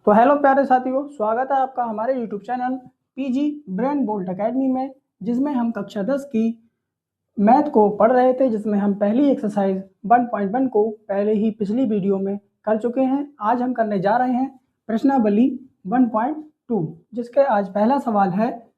तो हेलो प्यारे साथियों, स्वागत है आपका हमारे YouTube channel PG brain bolt academy में, जिसमें हम कक्षा 10 की मैथ को पढ़ रहे थे, जिसमें हम पहली एक्सरसाइज 1.1 को पहले ही पिछली वीडियो में कर चुके हैं। आज हम करने जा रहे हैं प्रश्नावली 1.2, जिसके आज पहला सवाल है,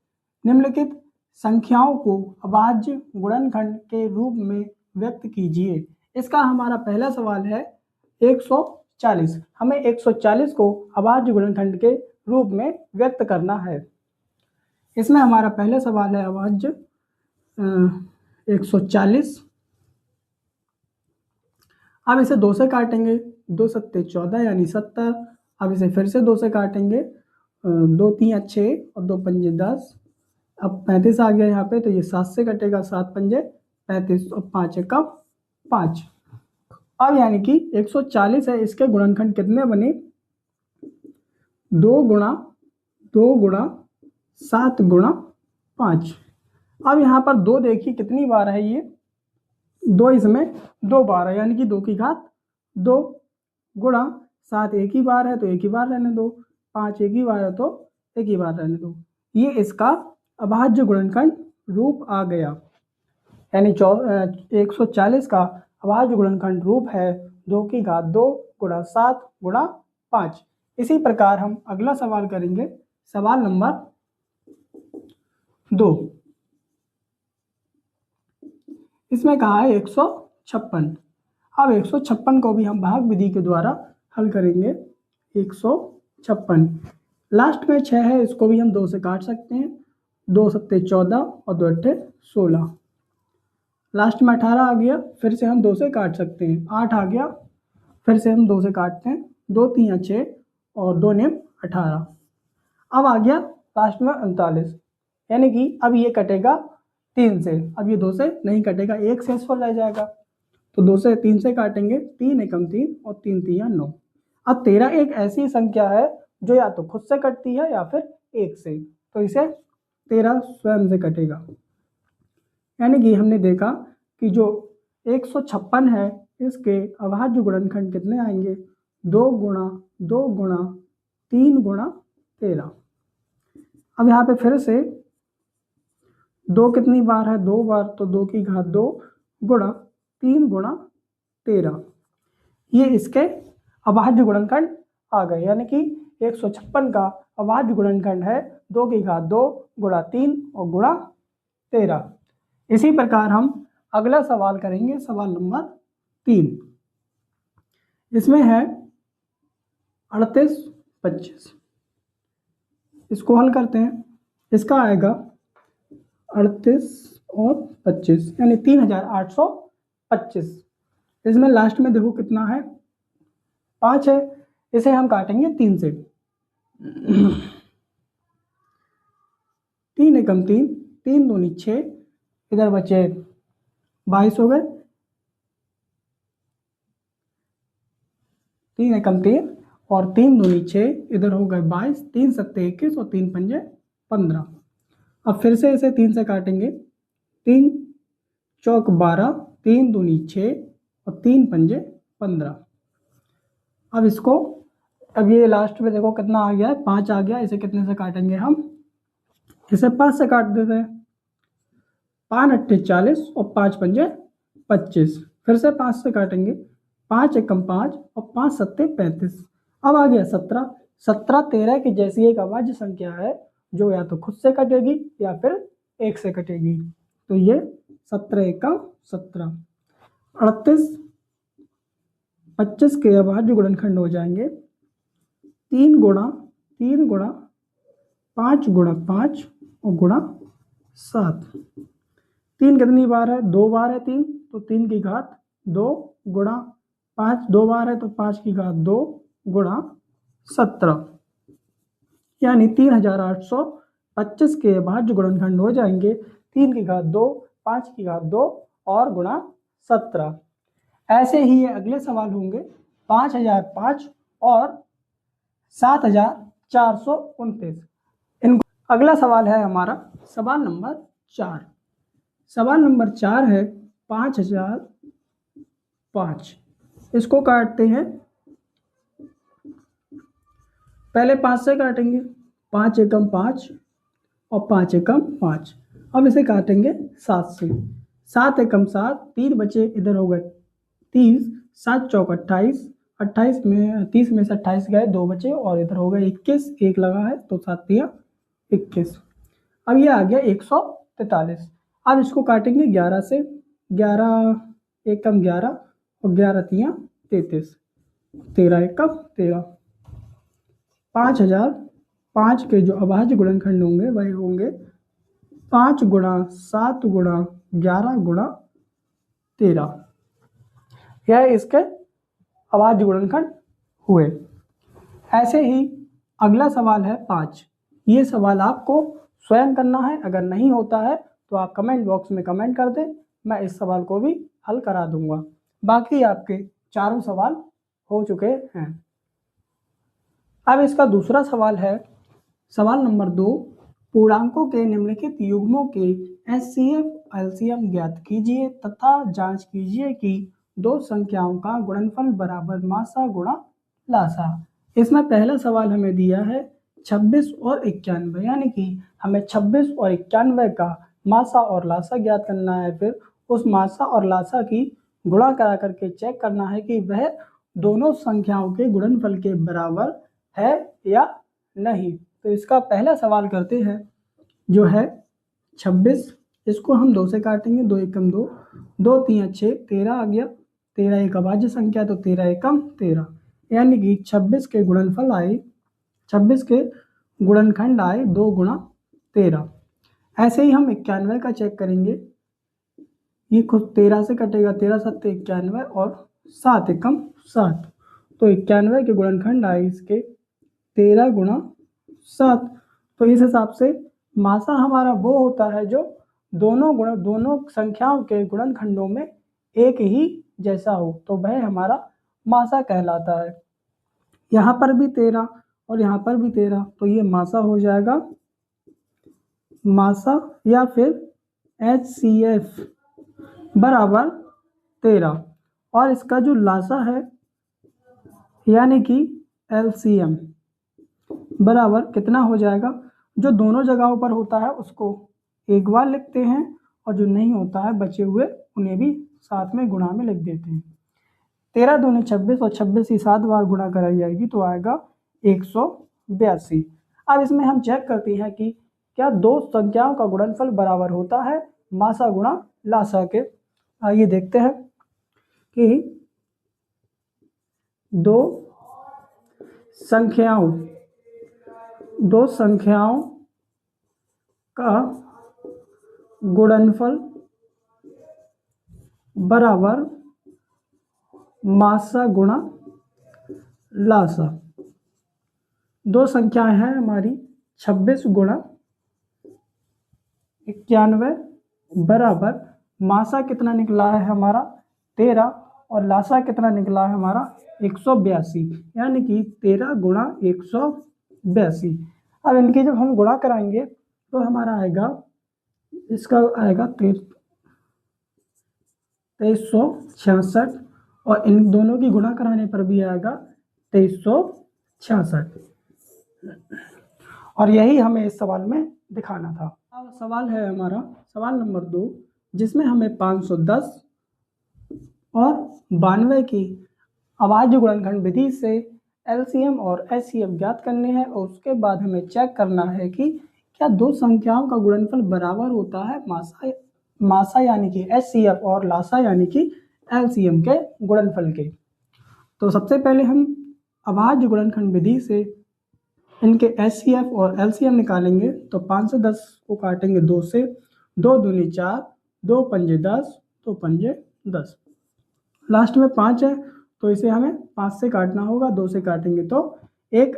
निम्नलिखित संख्याओं को अभाज्य गुणनखंड के रूप में व्यक्त कीजिए। इसका हमारा पहला सवाल है 140। हमें 140 को अभाज्य गुणनखंड के रूप में व्यक्त करना है। इसमें हमारा पहला सवाल है अभाज्य 140। अब इसे 2 से काटेंगे, 2 सत्ते 14 यानी 70। अब इसे फिर से 2 से काटेंगे, 2 तियां 6 और 2 पंजे 10। अब 35 आ गया यहाँ पे, तो ये 7 से कटेगा, 7 पंजे 35 और 5 एकम 5। अब यानी कि 140 है, इसके गुणनखंड कितने बने? 2 गुणा 7 गुणा 5। अब यहाँ पर 2 देखिए कितनी बार है, ये 2 इसमें 2 बार है, यानी कि 2 की घात 2 गुणा 7 एक ही बार है तो एक ही बार रहने दो, 5 एक ही बार है तो एक ही बार रहने दो। ये इसका अभाज्य गुणनखंड रूप आ गया, यानी 140 का अभाज्य गुणनखंड रूप है 2 की घात 2 गुणा 7 गुणा 5। इसी प्रकार हम अगला सवाल करेंगे, सवाल नंबर 2। इसमें कहा है 156। अब 156 को भी हम भाग विधि के द्वारा हल करेंगे। 156 लास्ट में 6 है, इसको भी हम 2 से काट सकते हैं, 2 सत्ते 14 और 2 अट्ठे 16। लास्ट में 18 आ गया, फिर से हम 2 से काट सकते हैं, 8 आ गया, फिर से हम 2 से काटते हैं, 2 तियां 6 और 2 नेम 18। अब आ गया लास्ट में 39, यानी कि अब ये कटेगा 3 से। अब ये 2 से नहीं कटेगा, 1 शेषफल रह जाएगा, तो 2 से 3 से काटेंगे, 3 एकम 3 और 3 तियां 9। अब 13 एक ऐसी संख्या है जो या तो खुद से कटती है या फिर 1 से, तो इसे 13 स्वयं से कटेगा। यानी कि हमने देखा कि जो 156 है, इसके अभाज्य गुणनखंड कितने आएंगे? 2 गुणा 3 गुणा 13। अब यहाँ पे फिर से 2 कितनी बार है? 2 बार, तो 2 की घात 2 गुणा 3 गुणा 13। ये इसके अभाज्य गुणनखंड आ गए, यानी कि 156 का अभाज्य गुणनखंड है 2 की घात 2 गुणा 3 और गुणा 13। इसी प्रकार हम अगला सवाल करेंगे, सवाल नंबर 3। इसमें है 38 25। इसको हल करते हैं। इसका आएगा 38 और 25 यानी 3825। इसमें लास्ट में देखो कितना है? 5 है, इसे हम काटेंगे 3 से। 3 एकम 3, 3 दूनी 6, इधर बचे 22 हो गए, 3 एकम 3 और 3 दूनी 6, इधर हो गए 22, 3 सत्ते 21 और 3 पंजे 15। अब फिर से इसे 3 से काटेंगे, 3 चौक 12, 3 दूनी 6 और 3 पंजे 15। अब इसको, अब ये लास्ट में देखो कितना आ गया है? 5 आ गया। इसे कितने से काटेंगे हम? इसे 5 से काट देते हैं, 5 अट्ठे 40 और 5 पंजे 25। फिर से 5 से काटेंगे, 5 एकम 5 और 5 सत्ते 35। अब आ गया 17। 17 13 की जैसी एक अभाज्य संख्या है जो या तो खुद से कटेगी या फिर 1 से कटेगी, तो ये 17 एकम 17। 38 25 के अभाज्य गुणनखंड हो जाएंगे 3 गुणा 5 गुणा 5 और गुणा 7। 3 कितनी बार है? 2 बार है 3, तो 3 की घात 2 गुणा 5 2 बार है तो 5 की घात 2 गुणा 17, यानी 3825 के अभाज्य गुणनखंड हो जाएंगे 3 की घात 2, 5 की घात 2 और गुणा 17। ऐसे ही ये अगले सवाल होंगे 5005 और 7429। इनको अगला सवाल है हमारा सवाल नंबर 4। सवाल नंबर 4 है 5005। इसको काटते हैं, पहले 5 से काटेंगे, 5 एकम 5 और 5 एकम 5। अब इसे काटेंगे 7 से, 7 एकम 7, 3 बचे, इधर हो गए 30, 7 चौक 28, 28 में 30 में से 28 गए, 2 बचे और इधर हो गए 21, 1 लगा है तो 7 तिया 21। अब ये आ गया 143। अब इसको काटेंगे 11 से, 11 एकम 11 और 11 तिया 33, 13 एकम 13। 5000, 5 के जो अभाज्य गुणनखंड होंगे वही होंगे 5 गुणा 7 गुणा 11 गुणा 13। यह इसके अभाज्य गुणनखंड हुए। ऐसे ही अगला सवाल है 5। ये सवाल आपको स्वयं करना है, अगर नहीं होता है तो आप कमेंट बॉक्स में कमेंट कर दें, मैं इस सवाल को भी हल करा दूंगा। बाकी आपके चारों सवाल हो चुके हैं। अब इसका दूसरा सवाल है, सवाल नंबर 2, पूर्णांकों के निम्नलिखित युग्मों के HCF LCM ज्ञात कीजिए तथा जांच कीजिए कि दो संख्याओं का गुणनफल बराबर मासा गुणा लासा। इसमें पहला सवाल हमें दिया है 26 और 91, यानी कि हमें 26 और 91 का मासा और लासा ज्ञात करना है। फिर उस मासा और लासा की गुणा करा करके चेक करना है कि वह दोनों संख्याओं के गुणनफल के बराबर है या नहीं। तो इसका पहला सवाल करते हैं, जो है 26, इसको हम 2 से काटेंगे, 2 एकम 2, 2 तिया 6, 13 आ गया, 13 एक अभाज्य संख्या तो 13 एकम 13, यानी कि 26 के गुणनफल आए, 26 के गुणनखंड आए 2 गुणा 13। ऐसे ही हम 91 का चेक करेंगे, ये खुद 13 से कटेगा, 13 7 91 और 7 एकम 7, तो 91 के गुणनखंड आए इसके 13 गुणा 7। तो इस हिसाब से मासा हमारा वो होता है जो दोनों संख्याओं के गुणनखंडों में एक ही जैसा हो, तो वह हमारा मासा कहलाता है। यहाँ पर भी 13 और यहाँ पर भी 13, तो ये मासा हो जाएगा, मासा या फिर HCF बराबर 13। और इसका जो लासा है यानी कि LCM बराबर कितना हो जाएगा, जो दोनों जगहों पर होता है उसको एक बार लिखते हैं और जो नहीं होता है बचे हुए उन्हें भी साथ में गुणा में लिख देते हैं। 13 दूनी 26 और 26 ही 7 बार गुणा कराई जाएगी तो आएगा 182। अब इसमें हम चेक करते हैं कि क्या दो संख्याओं का गुणनफल बराबर होता है मासा गुणा लासा के। आइए देखते हैं कि दो संख्याओं का गुणनफल बराबर मासा गुणा लासा। दो संख्याएं हैं हमारी 26 गुणा 91 बराबर मासा कितना निकला है हमारा 13 और लासा कितना निकला है हमारा 182, यानी कि 13 गुणा 182। अब इनकी जब हम गुणा कराएंगे तो हमारा आएगा, इसका आएगा 2366 और इन दोनों की गुणा कराने पर भी आएगा 2366, और यही हमें इस सवाल में दिखाना था। अब सवाल है हमारा सवाल नंबर 2, जिसमें हमें 510 और 92 की अभाज्य गुणनखंड विधि से LCM और HCF ज्ञात करने हैं और उसके बाद हमें चेक करना है कि क्या दो संख्याओं का गुणनफल बराबर होता है मासा यानी कि HCF और लासा यानी कि LCM के गुणनफल के। तो सबसे पहले हम अभाज्य गुणनखंड विधि से इनके HCF और LCM निकालेंगे। तो 5 से 10 को काटेंगे 2 से, 2 दूनी 4, 2 पंजे 10, 2 पंजे 10, लास्ट में 5 है तो इसे हमें 5 से काटना होगा, 2 से काटेंगे तो एक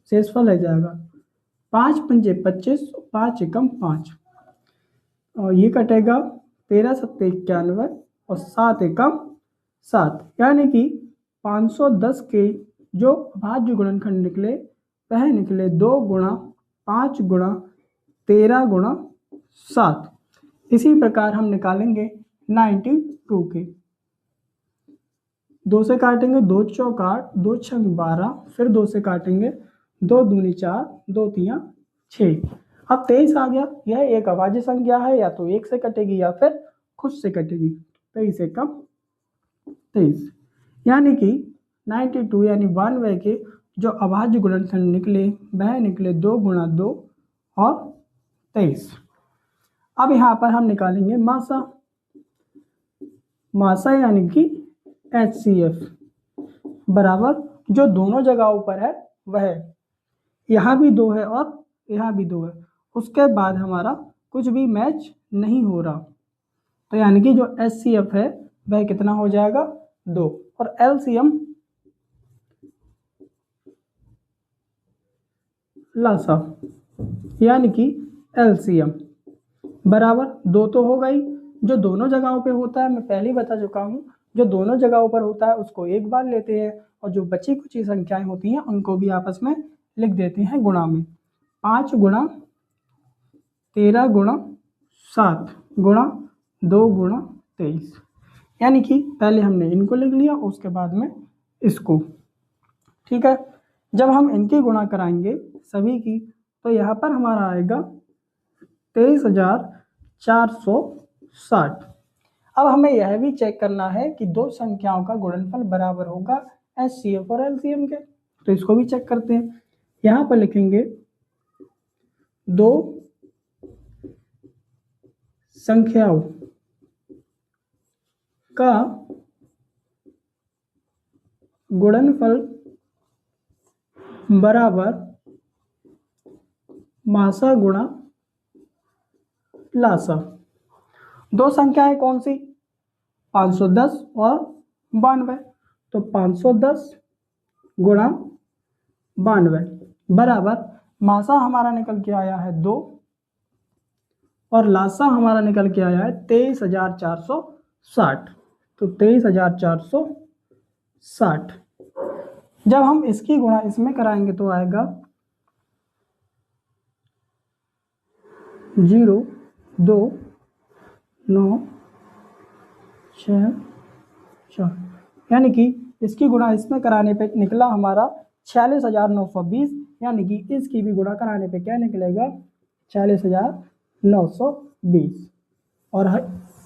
शेषफल रह जाएगा, 5 पंजे 25, 5 एकम 5 और ये कटेगा 13 7 91 और 7 एकम 7, यानी कि 510 के जो अभाज्य गुणनखंड निकले वह निकले 2 गुणा 5 गुणा 13 गुणा 7। इसी प्रकार हम निकालेंगे 92 के। 2 से काटेंगे, 2 चौक 8, 2 छंग 12, फिर 2 से काटेंगे, 2 दूनी 4, 2 तियां 6। अब 23 आ गया। यह एक अभाज्य संख्या है, या तो 1 से कटेगी या फिर खुद से कटेगी। 23 से कम 23, यानी कि 92 यानी 92 के जो अभाज्य गुणनखंड निकले वह निकले 2 गुणा 2 और 23। अब यहाँ पर हम निकालेंगे मासा। मासा यानी कि HCF बराबर जो दोनों जगहों पर है वह, यहाँ भी 2 है और यहाँ भी 2 है, उसके बाद हमारा कुछ भी मैच नहीं हो रहा, तो यानी कि जो HCF है वह कितना हो जाएगा 2, और LCM लासा यानी कि LCM बराबर 2 तो हो गई। जो दोनों जगहों पे होता है मैं पहले ही बता चुका हूँ, जो दोनों जगहों पर होता है उसको एक बार लेते हैं, और जो बची कुछ संख्याएं होती हैं उनको भी आपस में लिख देते हैं गुणा में। 5 गुणा 13 गुणा 7 गुणा 2 गुणा 23, यानी कि पहले हमने इनको लिख लिया उसके बाद में इसको। ठीक है, जब हम इनकी गुणा कराएंगे सभी की, तो यहाँ पर हमारा आएगा 23,460। अब हमें यह भी चेक करना है कि दो संख्याओं का गुणनफल बराबर होगा HCF और LCM के, तो इसको भी चेक करते हैं। यहाँ पर लिखेंगे दो संख्याओं का गुणनफल बराबर मासा गुणा लासा। दो संख्याएं कौन सी? 510 और 92, तो 510 गुणा 92 बराबर मासा हमारा निकल के आया है 2 और लासा हमारा निकल के आया है 23,460, तो 23,460। जब हम इसकी गुणा इसमें कराएंगे तो आएगा 0 2 9 6 4, यानी कि इसकी गुणा इसमें कराने पे निकला हमारा 46,920, यानी कि इसकी भी गुणा कराने पे क्या निकलेगा 46,920। और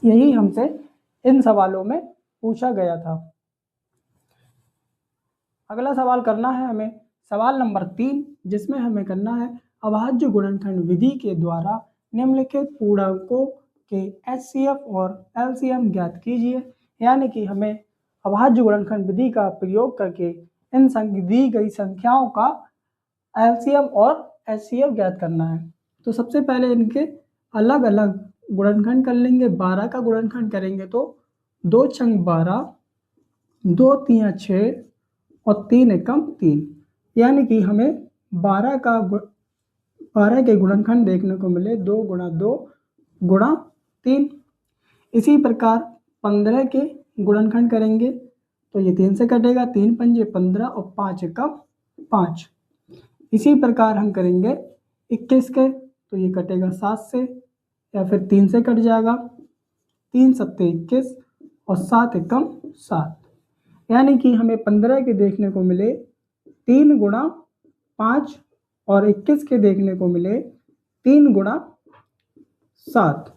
यही हमसे इन सवालों में पूछा गया था। अगला सवाल करना है हमें सवाल नंबर 3, जिसमें हमें करना है अभाज्य गुणनखंड विधि के द्वारा निम्नलिखित पूर्णांकों के HCF और LCM ज्ञात कीजिए। यानी कि हमें अभाज्य गुणनखंड विधि का प्रयोग करके इन दी गई संख्याओं का LCM और HCF ज्ञात करना है। तो सबसे पहले इनके अलग अलग गुणनखंड कर लेंगे। 12 का गुणनखंड करेंगे तो 2 छंग 12, 2 तियां 6 और 3 एकम 3, यानी कि हमें 12 के गुणनखंड देखने को मिले 2 गुणा 2 गुणा 3। इसी प्रकार 15 के गुणनखंड करेंगे तो ये 3 से कटेगा, 3 पंजे 15 और 5 एकम 5। इसी प्रकार हम करेंगे 21 के, तो ये कटेगा 7 से, या फिर 3 से कट जाएगा, 3 सत्ते 21 और 7 एकम 7, यानी कि हमें 15 के देखने को मिले 3 गुणा 5 और 21 के देखने को मिले 3 गुणा 7।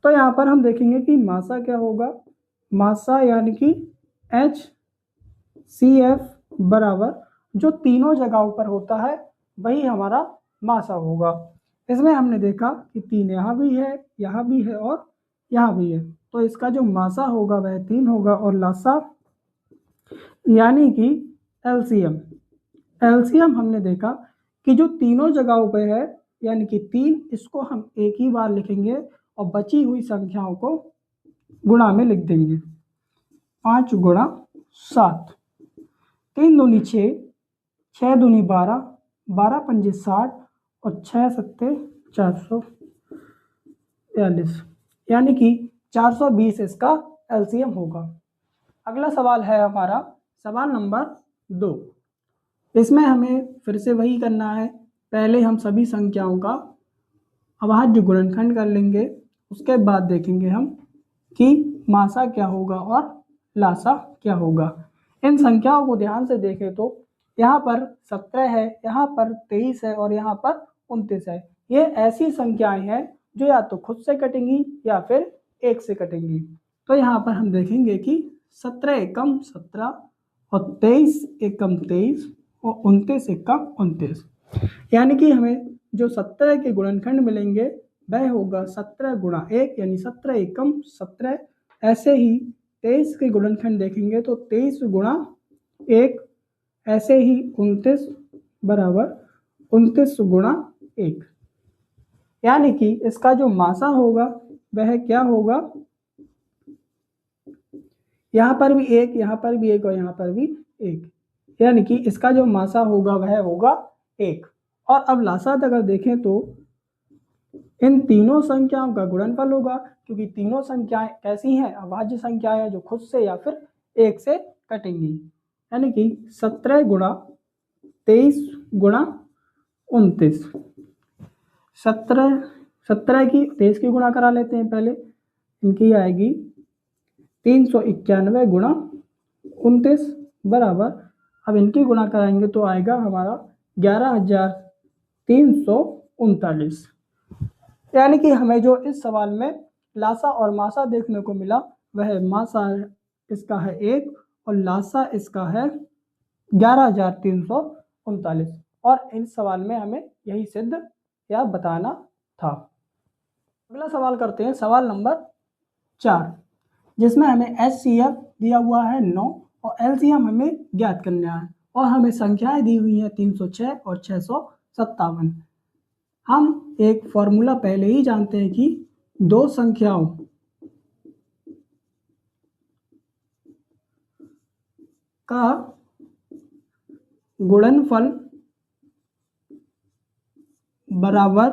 तो यहाँ पर हम देखेंगे कि मासा क्या होगा। मासा यानी कि HCF बराबर जो तीनों जगहों पर होता है वही हमारा मासा होगा। इसमें हमने देखा कि 3 यहाँ भी है, यहाँ भी है और यहाँ भी है, तो इसका जो मासा होगा वह 3 होगा। और लासा यानी कि LCM हमने देखा कि जो तीनों जगहों पे है यानी कि 3, इसको हम एक ही बार लिखेंगे और बची हुई संख्याओं को गुणा में लिख देंगे। 5 गुणा 7, 3 दूनी 6, 6 दूनी 12, 12 पंजे 60 और 6 सत्ते 442, यानी कि 420 इसका LCM होगा। अगला सवाल है हमारा सवाल नंबर 2। इसमें हमें फिर से वही करना है। पहले हम सभी संख्याओं का अभाज्य गुणनखंड कर लेंगे, उसके बाद देखेंगे हम कि मासा क्या होगा और लासा क्या होगा। इन संख्याओं को ध्यान से देखें तो यहाँ पर 17 है, यहाँ पर 23 है और यहाँ पर 29 है। ये ऐसी संख्याएं हैं जो या तो खुद से कटेंगी या फिर 1 से कटेंगी। तो यहाँ पर हम देखेंगे कि 17 एकम 17 और 23 एकम 23 और 29 एकम 29, यानी कि हमें जो 17 के गुणनखंड मिलेंगे वह होगा 17 गुणा 1 यानी 17 एकम 17। ऐसे ही 23 के गुणनखंड देखेंगे तो 23 गुणा 1, ऐसे ही 29 बराबर 29 गुणा 1, यानी कि इसका जो मासा होगा वह क्या होगा, यहाँ पर भी 1, यहाँ पर भी 1 और यहाँ पर भी 1, यानी कि इसका जो मासा होगा वह होगा 1। और अब लासात अगर देखें तो इन तीनों संख्याओं का गुणनफल होगा, क्योंकि तीनों संख्याएं कैसी हैं, अभाज्य संख्याएं हैं जो खुद से या फिर 1 से कटेंगी। यानी कि 17 गुणा 23 गुणा 29, 17 की 23 की गुणा करा लेते हैं पहले, इनकी आएगी 391 गुणा 29 बराबर, अब इनकी गुणा कराएंगे तो आएगा हमारा 11,339। यानी कि हमें जो इस सवाल में लासा और मासा देखने को मिला वह मासा इसका है 1 और लासा इसका है 11,339, और इस सवाल में हमें यही सिद्ध या बताना था। अगला सवाल करते हैं, सवाल नंबर 4, जिसमें हमें HCF दिया हुआ है 9 और LCM हमें ज्ञात करना है, और हमें संख्याएं दी हुई हैं 306 और 657। हम एक फॉर्मूला पहले ही जानते हैं कि दो संख्याओं का गुणनफल बराबर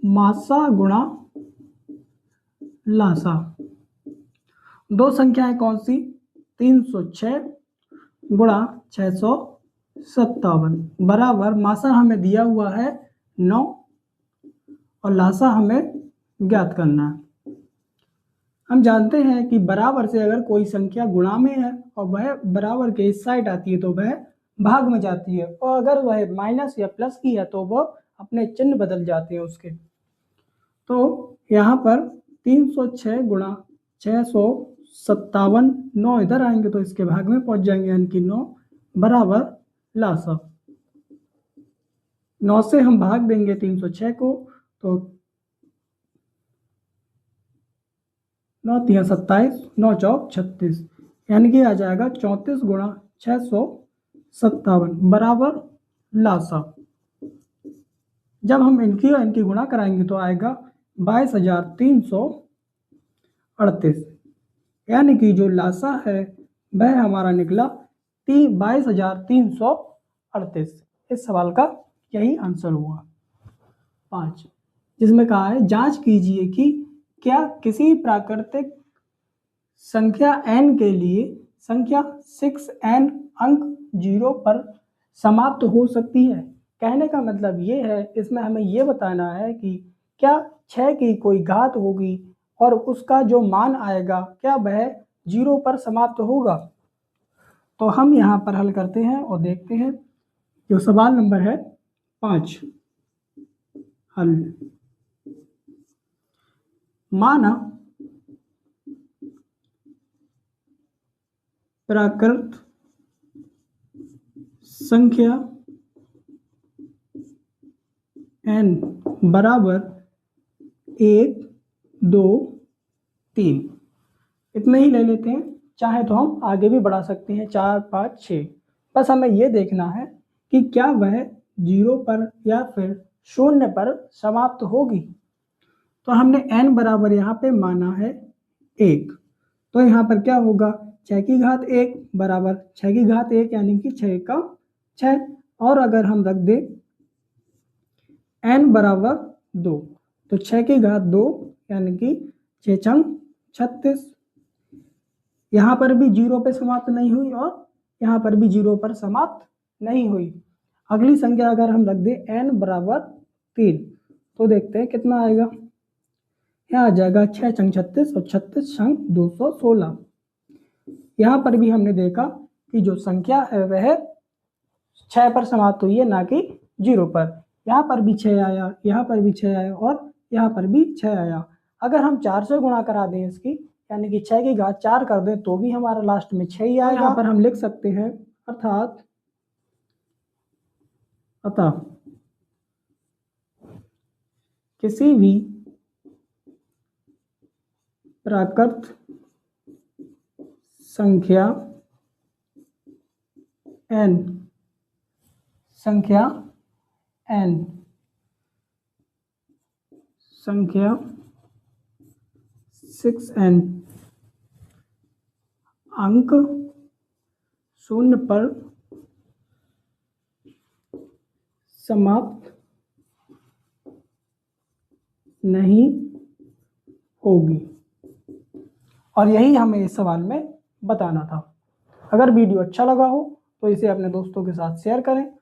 मासा गुणा लासा। दो संख्याएं कौन सी, 306 गुणा 657 बराबर मासा हमें दिया हुआ है 9 और लासा हमें ज्ञात करना है। हम जानते हैं कि बराबर से अगर कोई संख्या गुणा में है और वह बराबर के इस साइड आती है तो वह भाग में जाती है, और अगर वह माइनस या प्लस की है तो वह अपने चिन्ह बदल जाते हैं उसके। तो यहाँ पर 306 गुणा 657, 9 इधर आएंगे तो इसके भाग में पहुंच जाएंगे, यानी कि 9 बराबर लासा। 9 से हम भाग देंगे 306 को तो 9 3 27, 9 चौक 36, यानी कि आ जाएगा 34 गुणा 657 बराबर लासा। जब हम इनकी और इनकी गुणा कराएंगे तो आएगा 22,338, यानी कि जो लासा है वह हमारा निकला 22,338। इस सवाल का यही आंसर हुआ। 5, जिसमें कहा है जांच कीजिए कि क्या किसी प्राकृतिक संख्या n के लिए संख्या 6n अंक 0 पर समाप्त हो सकती है। कहने का मतलब ये है, इसमें हमें ये बताना है कि क्या 6 की कोई घात होगी और उसका जो मान आएगा क्या वह 0 पर समाप्त होगा। तो हम यहाँ पर हल करते हैं और देखते हैं। जो सवाल नंबर है 5, हल। माना प्राकृत संख्या n बराबर 1 2 3, इतने ही ले लेते हैं। चाहे तो हम आगे भी बढ़ा सकते हैं 4 5 6, बस हमें यह देखना है कि क्या वह 0 पर या फिर 0 पर समाप्त होगी। तो हमने n बराबर यहाँ पे माना है 1, तो यहाँ पर क्या होगा, 6 की घात 1 बराबर 6 की घात 1 यानी कि 6 का 6, और अगर हम रख दें n बराबर 2 तो 6 की घात 2 यानी कि 6 छंग 36। यहाँ पर भी 0 पे समाप्त नहीं हुई और यहाँ पर भी 0 पर समाप्त नहीं हुई। अगली संख्या अगर हम रख दें n बराबर 3 तो देखते हैं कितना आएगा। यहाँ आ जाएगा 6 छंग 36 और 36 छंग 216, यहाँ पर भी हमने देखा कि जो संख्या है वह 6 पर समाप्त हुई है, ना कि 0 पर। यहाँ पर भी 6 आया, यहाँ पर भी 6 आया और यहाँ पर भी 6 आया। अगर हम 4 से गुणा करा दें इसकी, यानी कि 6 की घात 4 कर दें, तो भी हमारा लास्ट में 6 ही आएगा। यहाँ पर हम लिख सकते हैं अतः किसी भी प्राकृत संख्या n 6n अंक 0 पर समाप्त नहीं होगी। और यही हमें इस सवाल में बताना था। अगर वीडियो अच्छा लगा हो तो इसे अपने दोस्तों के साथ शेयर करें।